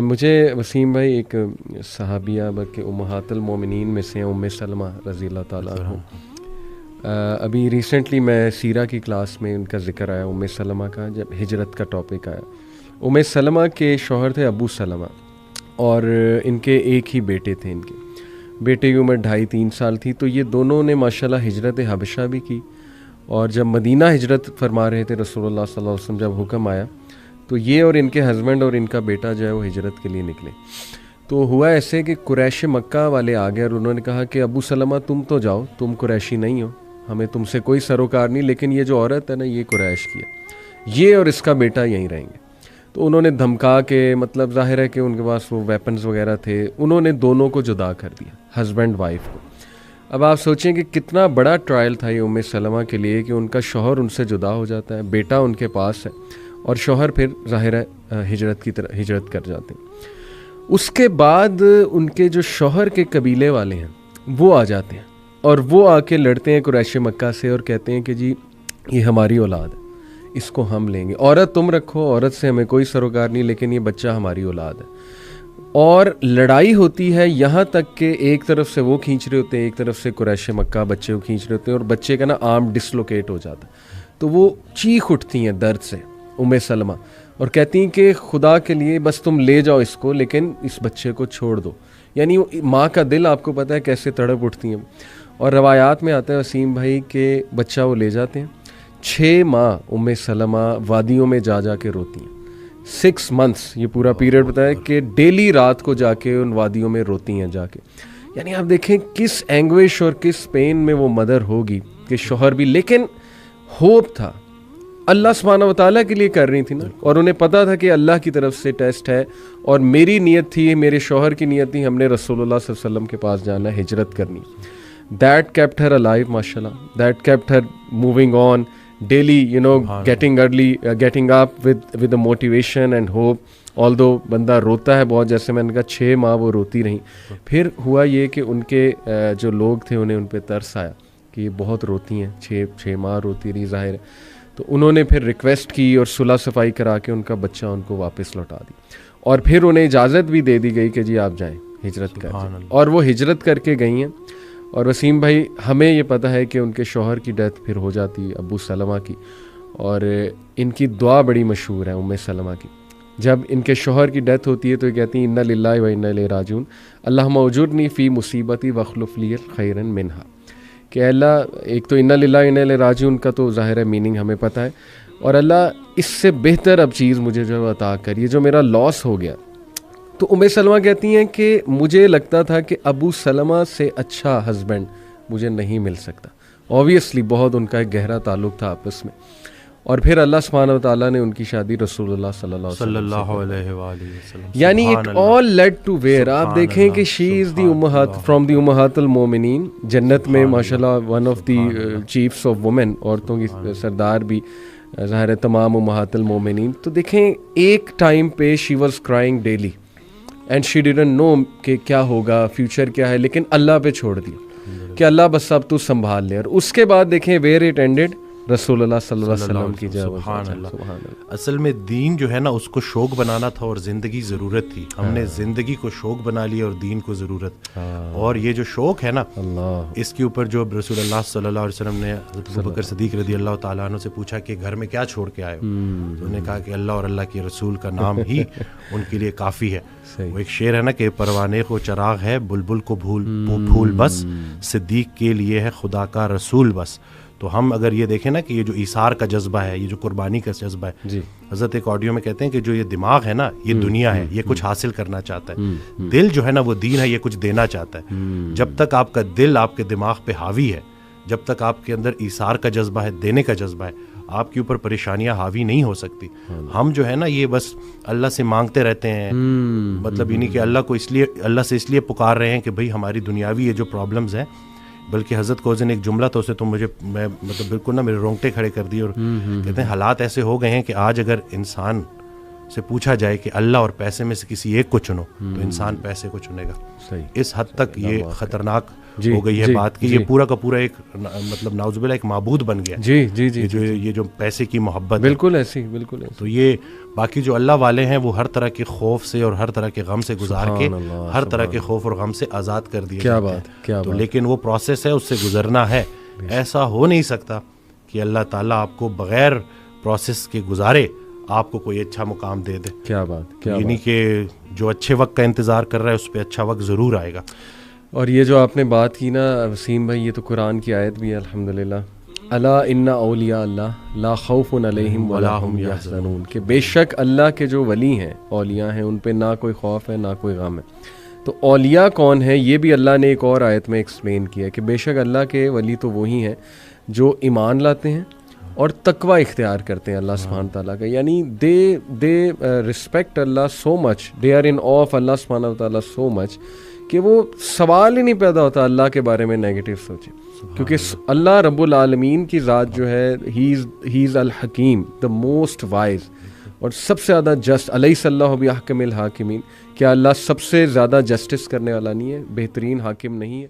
مجھے وسیم بھائی ایک صحابیہ بلکہ امہات المومنین میں سے ام سلمہ رضی اللہ تعالیٰ عنہ، ابھی ریسنٹلی میں سیرہ کی کلاس میں ان کا ذکر آیا ام سلمہ کا، جب ہجرت کا ٹاپک آیا. ام سلمہ کے شوہر تھے ابو سلمہ، اور ان کے ایک ہی بیٹے تھے. ان کے بیٹے کی عمر 2.5-3 سال تھی. تو یہ دونوں نے ماشاءاللہ ہجرت حبشہ بھی کی، اور جب مدینہ ہجرت فرما رہے تھے رسول اللہ صلی اللہ علیہ وسلم، جب حکم آیا تو یہ اور ان کے ہسبینڈ اور ان کا بیٹا جو ہے وہ ہجرت کے لیے نکلے. تو ہوا ایسے کہ قریش مکہ والے آ گئے اور انہوں نے کہا کہ ابو سلمہ تم تو جاؤ، تم قریشی نہیں ہو، ہمیں تم سے کوئی سروکار نہیں، لیکن یہ جو عورت ہے نا یہ قریش کی ہے، یہ اور اس کا بیٹا یہیں رہیں گے. تو انہوں نے دھمکا کے، مطلب ظاہر ہے کہ ان کے پاس وہ ویپنز وغیرہ تھے، انہوں نے دونوں کو جدا کر دیا، ہسبینڈ وائف کو. اب آپ سوچیں کہ کتنا بڑا ٹرائل تھا یہ ام سلمہ کے لیے کہ ان کا شوہر ان سے جدا ہو جاتا ہے، بیٹا ان کے پاس ہے، اور شوہر پھر ظاہر ہے ہجرت کر جاتے ہیں. اس کے بعد ان کے جو شوہر کے قبیلے والے ہیں وہ آ جاتے ہیں، اور وہ آ کے لڑتے ہیں قریش مکہ سے اور کہتے ہیں کہ جی یہ ہماری اولاد ہے، اس کو ہم لیں گے، عورت تم رکھو، عورت سے ہمیں کوئی سروکار نہیں، لیکن یہ بچہ ہماری اولاد ہے. اور لڑائی ہوتی ہے یہاں تک کہ ایک طرف سے وہ کھینچ رہے ہوتے ہیں، ایک طرف سے قریش مکہ بچے کو کھینچ رہے ہوتے ہیں، اور بچے کا نا آرم ڈسلوکیٹ ہو جاتا ہے. تو وہ چیخ اٹھتی ہیں درد سے ام سلمہ اور کہتی ہیں کہ خدا کے لیے بس تم لے جاؤ اس کو، لیکن اس بچے کو چھوڑ دو. یعنی ماں کا دل آپ کو پتہ ہے کیسے تڑپ اٹھتی ہیں. اور روایات میں آتا ہے وسیم بھائی کہ بچہ وہ لے جاتے ہیں، 6 ماہ ام سلمہ وادیوں میں جا جا کے روتی ہیں. 6 months یہ پورا پیریڈ بتایا کہ ڈیلی رات کو جا کے ان وادیوں میں روتی ہیں جا کے. یعنی آپ دیکھیں کس اینگوش اور کس پین میں وہ مدر ہوگی کہ شوہر بھی، لیکن ہوپ تھا، اللہ سبحانہ و تعالیٰ کے لیے کر رہی تھی نا، اور انہیں پتا تھا کہ اللہ کی طرف سے ٹیسٹ ہے، اور میری نیت تھی، میرے شوہر کی نیت تھی، ہم نے رسول اللہ صلی اللہ علیہ وسلم کے پاس جانا ہے، ہجرت کرنی. That kept her alive, mashallah. That kept her moving on daily, getting up with the motivation and hope. Although بندہ روتا ہے بہت، جیسے میں نے کہا 6 ماہ وہ روتی رہیں. پھر ہوا یہ کہ ان کے جو لوگ تھے انہیں ان پہ ترس آیا کہ یہ بہت روتی ہیں، 6 ماہ روتی رہی ظاہر ہے. تو انہوں نے پھر ریکویسٹ کی اور صلح صفائی کرا کے ان کا بچہ ان کو واپس لوٹا دی، اور پھر انہیں اجازت بھی دے دی گئی کہ جی آپ جائیں ہجرت کر جائیں. اور وہ ہجرت کر کے گئی ہیں. اور وسیم بھائی ہمیں یہ پتہ ہے کہ ان کے شوہر کی ڈیتھ پھر ہو جاتی ہے ابو سلمہ کی، اور ان کی دعا بڑی مشہور ہے ام سلمہ کی. جب ان کے شوہر کی ڈیتھ ہوتی ہے تو یہ کہتی ہیں انا للہ و انا الیہ راجعون، اللہم اجرنی فی مصیبتی واخلف لی خیرا منہا. کہ اللہ، ایک تو انا للہ و انا الیہ راجعون کا تو ظاہر ہے میننگ ہمیں پتہ ہے، اور اللہ اس سے بہتر اب چیز مجھے جو ہے عطا کر، یہ جو میرا لاس ہو گیا. تو ام سلمہ کہتی ہیں کہ مجھے لگتا تھا کہ ابو سلمہ سے اچھا ہسبینڈ مجھے نہیں مل سکتا. اوبویسلی بہت ان کا ایک گہرا تعلق تھا آپس میں. اور پھر اللہ سبحانہ و تعالیٰ نے ان کی شادی رسول اللہ صلی اللہ علیہ وسلم، یعنی it all lead to where. آپ دیکھیں کہ شی از دی امہات فرام دی امہات المومنین، جنت میں ماشاءاللہ one of the chiefs of women, عورتوں کی سردار بھی ظاہر ہے تمام امہات المومنین. تو دیکھیں ایک ٹائم پہ she was crying daily and she didn't know کہ کیا ہوگا، فیوچر کیا ہے، لیکن اللہ پہ چھوڑ دیا کہ اللہ بس اب تو سنبھال لے. اور اس کے بعد دیکھیں ویئر اٹ اینڈڈ، رسول اللہ صلی اللہ علیہ وسلم کی جگہ. سبحان اللہ. اصل میں دین جو ہے نا اس کو شوق بنانا تھا، اور زندگی ضرورت تھی. ہم نے زندگی کو شوق بنا لیا اور دین کو ضرورت. اور یہ جو شوق ہے نا اس کے اوپر جو رسول اللہ صلی اللہ علیہ وسلم نے حضرت ابوبکر صدیق رضی اللہ تعالیٰ عنہ سے پوچھا کہ گھر میں کیا چھوڑ کے آئے ہو، تو انہوں نے کہا کہ اللہ اور اللہ کے رسول کا نام ہی ان کے لیے کافی ہے. وہ ایک شعر ہے نا کہ پروانے کو چراغ ہے، بلبل کو پھول بس، صدیق کے لیے ہے خدا کا رسول بس. تو ہم اگر یہ دیکھیں نا کہ یہ جو ایثار کا جذبہ ہے، یہ جو قربانی کا جذبہ ہے جی. حضرت ایک آڈیو میں کہتے ہیں کہ جو یہ دماغ ہے نا یہ دنیا ہے، یہ کچھ حاصل کرنا چاہتا ہے. دل جو ہے نا وہ دین ہے، یہ کچھ دینا چاہتا ہے. جب تک آپ کا دل آپ کے دماغ پہ حاوی ہے، جب تک آپ کے اندر ایثار کا جذبہ ہے، دینے کا جذبہ ہے، آپ کے اوپر پریشانیاں حاوی نہیں ہو سکتی. ہم جو ہے نا یہ بس اللہ سے مانگتے رہتے ہیں، مطلب یہ نہیں کہ اللہ سے اس لیے پکار رہے ہیں کہ بھئی ہماری دنیاوی یہ جو پرابلمز ہیں. بلکہ حضرت کو ایک جملہ تو اسے تو میں مطلب بالکل نا میرے رونگٹے کھڑے کر دیے، اور کہتے ہیں حالات ایسے ہو گئے ہیں کہ آج اگر انسان سے پوچھا جائے کہ اللہ اور پیسے میں سے کسی ایک کو چنو تو انسان پیسے کو چنے گا. اس حد تک یہ خطرناک ہو گئی ہے بات کہ یہ پورا کا پورا ایک مطلب نعوذ باللہ ایک معبود بن گیا. یہ جو پیسے کی محبت بالکل ایسی. تو یہ باقی جو اللہ والے ہیں وہ ہر طرح کے خوف سے اور ہر طرح کے غم سے گزار کے ہر طرح کے خوف اور غم سے آزاد کر دیا. کیا بات. تو لیکن وہ پروسیس ہے, اس سے گزرنا ہے. ایسا ہو نہیں سکتا کہ اللہ تعالیٰ آپ کو بغیر پروسیس کے گزارے آپ کو کوئی اچھا مقام دے دے. کیا بات. یعنی کہ جو اچھے وقت کا انتظار کر رہا ہے اس پہ اچھا وقت ضرور آئے گا. اور یہ جو آپ نے بات کی نا وسیم بھائی, یہ تو قرآن کی آیت بھی ہے الحمدللہ, الا ان اولیاء اللہ لا خوف علیہم ولا هم یحزنون, کہ بے شک اللہ کے جو ولی ہیں, اولیاء ہیں, ان پہ نہ کوئی خوف ہے نہ کوئی غم ہے. تو اولیاء کون ہیں یہ بھی اللہ نے ایک اور آیت میں ایکسپلین کیا کہ بے شک اللہ کے ولی تو وہی ہیں جو ایمان لاتے ہیں اور تقوی اختیار کرتے ہیں اللہ سبحانہ تعالیٰ کا. یعنی دے رسپیکٹ اللہ so much, they are in awe of اللہ سبحانہ تعالیٰ سو مچ کہ وہ سوال ہی نہیں پیدا ہوتا اللہ کے بارے میں نیگیٹو سوچے, کیونکہ اللہ رب العالمین کی ذات جو ہے ہی از الحکیم, دا موسٹ وائز, اور سب سے زیادہ جسٹ. الیس اللہ بأحکم الحاکمین, کیا اللہ سب سے زیادہ جسٹس کرنے والا نہیں ہے, بہترین حاکم نہیں ہے؟